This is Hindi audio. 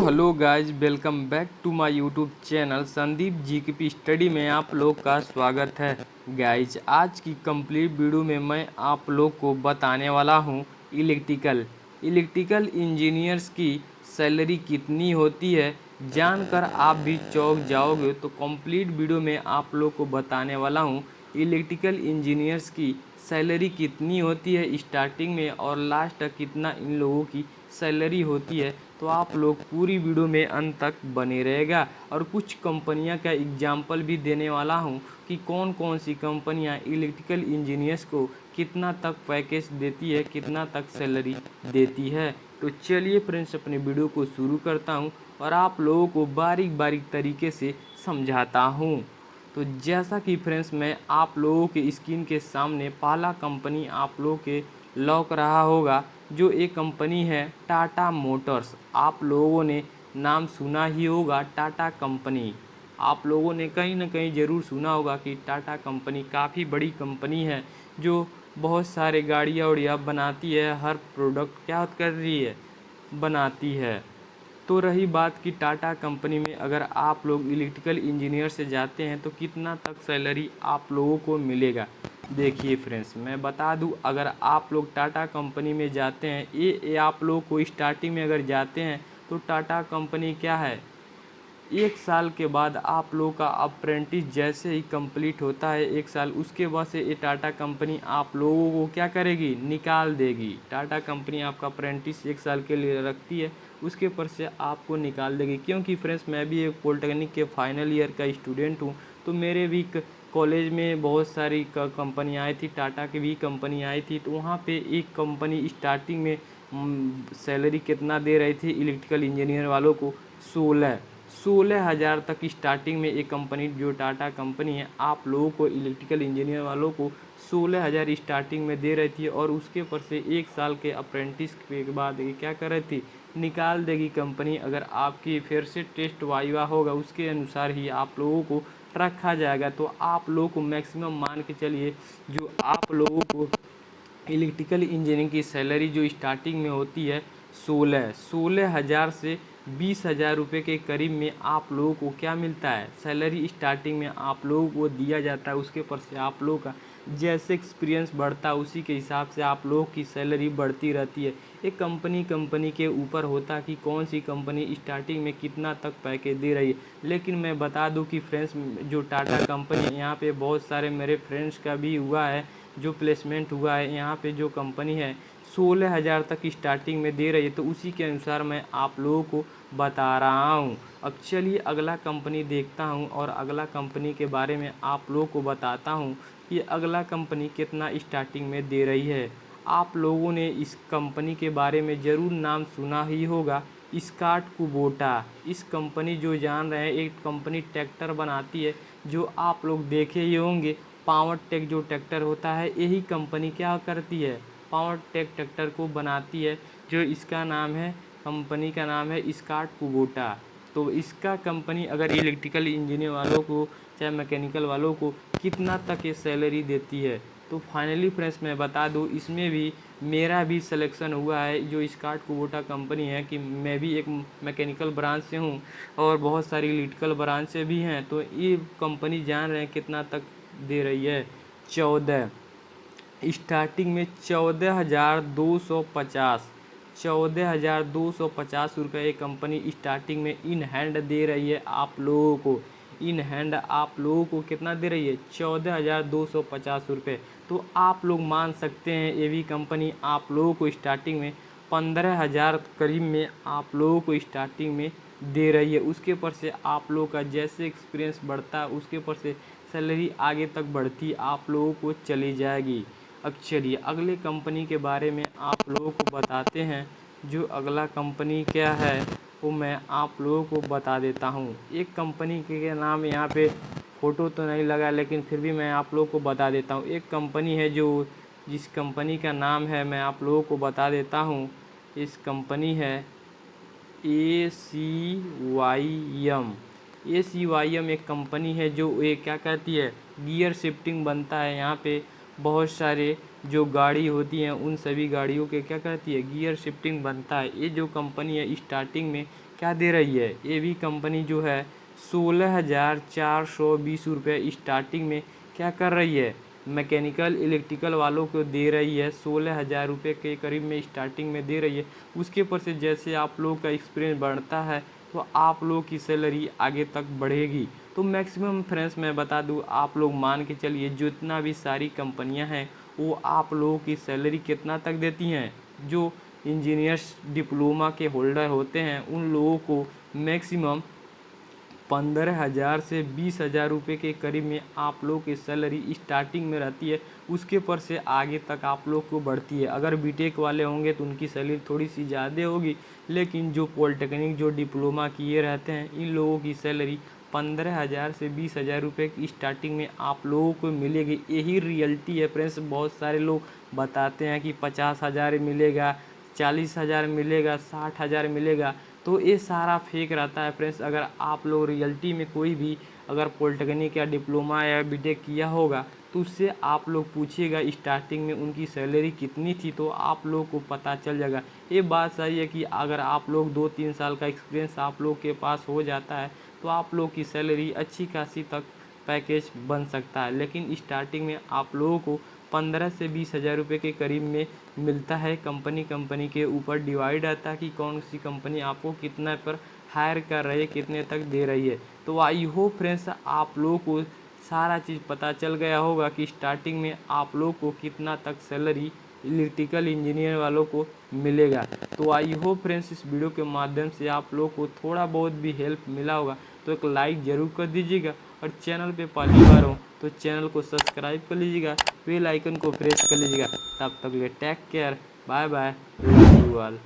Hello guys, welcome back to my YouTube channel Sandeep GKP study में आप लोग का स्वागत है। गाइज, आज की कंप्लीट वीडियो में मैं आप लोग को बताने वाला हूं इलेक्ट्रिकल इंजीनियर्स की सैलरी कितनी होती है। जानकर आप भी चौंक जाओगे। तो कंप्लीट वीडियो में आप लोग को बताने वाला हूं इलेक्ट्रिकल इंजीनियर्स की सैलरी कितनी होती है स्टार्टिंग में और लास्ट तक कितना इन लोगों की सैलरी होती है। तो आप लोग पूरी वीडियो में अंत तक बने रहेगा और कुछ कंपनियां का एग्जाम्पल भी देने वाला हूं कि कौन कौन सी कंपनियां इलेक्ट्रिकल इंजीनियर्स को कितना तक पैकेज देती है, कितना तक सैलरी देती है। तो चलिए फ्रेंड्स, अपने वीडियो को शुरू करता हूं और आप लोगों को बारीक बारीक तरीके से समझाता हूं। तो जैसा कि फ्रेंड्स, मैं आप लोगों के स्क्रीन के सामने पहला कंपनी आप लोगों के लौक रहा होगा, जो एक कंपनी है टाटा मोटर्स। आप लोगों ने नाम सुना ही होगा टाटा कंपनी। आप लोगों ने कहीं ना कहीं ज़रूर सुना होगा कि टाटा कंपनी काफ़ी बड़ी कंपनी है जो बहुत सारे गाड़ियाँ उड़िया बनाती है। हर प्रोडक्ट क्या कर रही है, बनाती है। तो रही बात कि टाटा कंपनी में अगर आप लोग इलेक्ट्रिकल इंजीनियर से जाते हैं तो कितना तक सैलरी आप लोगों को मिलेगा। देखिए फ्रेंड्स, मैं बता दूं, अगर आप लोग टाटा कंपनी में जाते हैं, ये आप लोग को स्टार्टिंग में अगर जाते हैं तो टाटा कंपनी क्या है, 1 साल के बाद आप लोगों का अप्रेंटिस जैसे ही कंप्लीट होता है 1 साल, उसके बाद से ये टाटा कंपनी आप लोगों को क्या करेगी, निकाल देगी। टाटा कंपनी आपका अप्रेंटिस 1 साल के लिए रखती है, उसके पर से आपको निकाल देगी। क्योंकि फ्रेंड्स, मैं भी एक पॉलिटेक्निक के फाइनल ईयर का स्टूडेंट हूँ, तो मेरे भी कॉलेज में बहुत सारी कंपनी आई थी, टाटा की भी कंपनी आई थी। तो वहाँ पे एक कंपनी स्टार्टिंग में सैलरी कितना दे रही थी इलेक्ट्रिकल इंजीनियर वालों को, 16,000 तक स्टार्टिंग में। एक कंपनी जो टाटा कंपनी है आप लोगों को इलेक्ट्रिकल इंजीनियर वालों को 16,000 स्टार्टिंग में दे रही थी, और उसके पर से 1 साल के अप्रेंटिस के बाद ये क्या कर रही थी, निकाल देगी कंपनी। अगर आपकी फिर से टेस्ट वाइवा होगा, उसके अनुसार ही आप लोगों को रखा जाएगा। तो आप लोगों को मैक्सिमम मान के चलिए, जो आप लोगों को इलेक्ट्रिकल इंजीनियरिंग की सैलरी जो स्टार्टिंग में होती है 16,000 से 20,000 रुपये के करीब में आप लोगों को क्या मिलता है, सैलरी स्टार्टिंग में आप लोगों को दिया जाता है। उसके पर से आप लोगों का जैसे एक्सपीरियंस बढ़ता है उसी के हिसाब से आप लोगों की सैलरी बढ़ती रहती है। एक कंपनी के ऊपर होता है कि कौन सी कंपनी स्टार्टिंग में कितना तक पैकेज दे रही है। लेकिन मैं बता दूं कि फ्रेंड्स, जो टाटा कंपनी यहाँ पे बहुत सारे मेरे फ्रेंड्स का भी हुआ है, जो प्लेसमेंट हुआ है यहाँ पे, जो कंपनी है 16,000 तक स्टार्टिंग में दे रही है। तो उसी के अनुसार मैं आप लोगों को बता रहा हूँ। अब चलिए अगला कंपनी देखता हूँ और अगला कंपनी के बारे में आप लोगों को बताता हूँ कि अगला कंपनी कितना स्टार्टिंग में दे रही है। आप लोगों ने इस कंपनी के बारे में ज़रूर नाम सुना ही होगा, स्कॉट कुबोटा। इस कंपनी जो जान रहे हैं, एक कंपनी ट्रैक्टर बनाती है जो आप लोग देखे ही होंगे। पावर टेक जो ट्रैक्टर होता है, यही कंपनी क्या करती है, पावर टेक ट्रैक्टर को बनाती है। जो इसका नाम है, कंपनी का नाम है स्कॉट कुबोटा। तो इसका कंपनी अगर इलेक्ट्रिकल इंजीनियर वालों को चाहे मैकेनिकल वालों को कितना तक ये सैलरी देती है। तो फाइनली फ्रेंड्स, मैं बता दूं, इसमें भी मेरा भी सिलेक्शन हुआ है जो स्कॉट कुबोटा कंपनी है, कि मैं भी एक मैकेनिकल ब्रांच से हूँ और बहुत सारी इलेक्ट्रिकल ब्रांच से भी हैं। तो ये कंपनी जान रहे हैं कितना तक दे रही है, 14, स्टार्टिंग में 14,250 रुपये एक कंपनी स्टार्टिंग में इन हैंड दे रही है आप लोगों को। इन हैंड आप लोगों को कितना दे रही है, 14,250 रुपये। तो आप लोग मान सकते हैं ये भी कंपनी आप लोगों को स्टार्टिंग में 15,000 करीब में आप लोगों को स्टार्टिंग में दे रही है। उसके पर से आप लोगों का जैसे एक्सपीरियंस बढ़ता है उसके पर से सैलरी आगे तक बढ़ती आप लोगों को चली जाएगी। अब चलिए अगले कंपनी के बारे में आप लोगों को बताते हैं। जो अगला कंपनी क्या है वो मैं आप लोगों को बता देता हूँ। एक कंपनी के नाम यहाँ पे फ़ोटो तो नहीं लगा, लेकिन फिर भी मैं आप लोगों को बता देता हूँ। एक कंपनी है जो, जिस कंपनी का नाम है मैं आप लोगों को बता देता हूँ। इस कंपनी है ACYM एक कंपनी है जो ये क्या कहती है, गियर शिफ्टिंग बनता है। यहाँ पे बहुत सारे जो गाड़ी होती हैं उन सभी गाड़ियों के क्या कहती है, गियर शिफ्टिंग बनता है। ये जो कंपनी है स्टार्टिंग में क्या दे रही है, ये भी कंपनी जो है 16,420 रुपये स्टार्टिंग में क्या कर रही है, मैकेनिकल इलेक्ट्रिकल वालों को दे रही है। 16,000 रुपये के करीब में स्टार्टिंग में दे रही है। उसके ऊपर से जैसे आप लोगों का एक्सपीरियंस बढ़ता है तो आप लोगों की सैलरी आगे तक बढ़ेगी। तो मैक्सिमम फ्रेंड्स मैं बता दूं, आप लोग मान के चलिए जितना भी सारी कंपनियां हैं वो आप लोगों की सैलरी कितना तक देती हैं। जो इंजीनियर्स डिप्लोमा के होल्डर होते हैं उन लोगों को मैक्सिमम 15,000 से 20,000 रुपये के करीब में आप लोग की सैलरी स्टार्टिंग में रहती है। उसके पर से आगे तक आप लोग को बढ़ती है। अगर बीटेक वाले होंगे तो उनकी सैलरी थोड़ी सी ज़्यादा होगी, लेकिन जो पॉलिटेक्निक जो डिप्लोमा किए रहते हैं इन लोगों की सैलरी 15,000 से 20,000 रुपये की स्टार्टिंग में आप लोगों को मिलेगी। यही रियलिटी है फ्रेंड्स। बहुत सारे लोग बताते हैं कि 50,000 मिलेगा, 40,000 मिलेगा, 60,000 मिलेगा, तो ये सारा फेक रहता है फ्रेंड्स। अगर आप लोग रियलिटी में कोई भी अगर पॉलिटेक्निक या डिप्लोमा या बीटेक किया होगा तो उससे आप लोग पूछिएगा स्टार्टिंग में उनकी सैलरी कितनी थी, तो आप लोग को पता चल जाएगा। ये बात सही है कि अगर आप लोग 2-3 साल का एक्सपीरियंस आप लोग के पास हो जाता है तो आप लोग की सैलरी अच्छी खासी तक पैकेज बन सकता है, लेकिन स्टार्टिंग में आप लोगों को 15 से 20,000 रुपये के करीब में मिलता है। कंपनी के ऊपर डिवाइड रहता है कि कौन सी कंपनी आपको कितना पर हायर कर रही है, कितने तक दे रही है। तो आई होप फ्रेंड्स आप लोगों को सारा चीज़ पता चल गया होगा कि स्टार्टिंग में आप लोग को कितना तक सैलरी इलेक्ट्रिकल इंजीनियर वालों को मिलेगा। तो आई होप फ्रेंड्स इस वीडियो के माध्यम से आप लोग को थोड़ा बहुत भी हेल्प मिला होगा, तो एक लाइक ज़रूर कर दीजिएगा और चैनल पे पहली बार हो तो चैनल को सब्सक्राइब कर लीजिएगा, बेल आइकन को प्रेस कर लीजिएगा। तब तक ले take care, bye bye, love you all.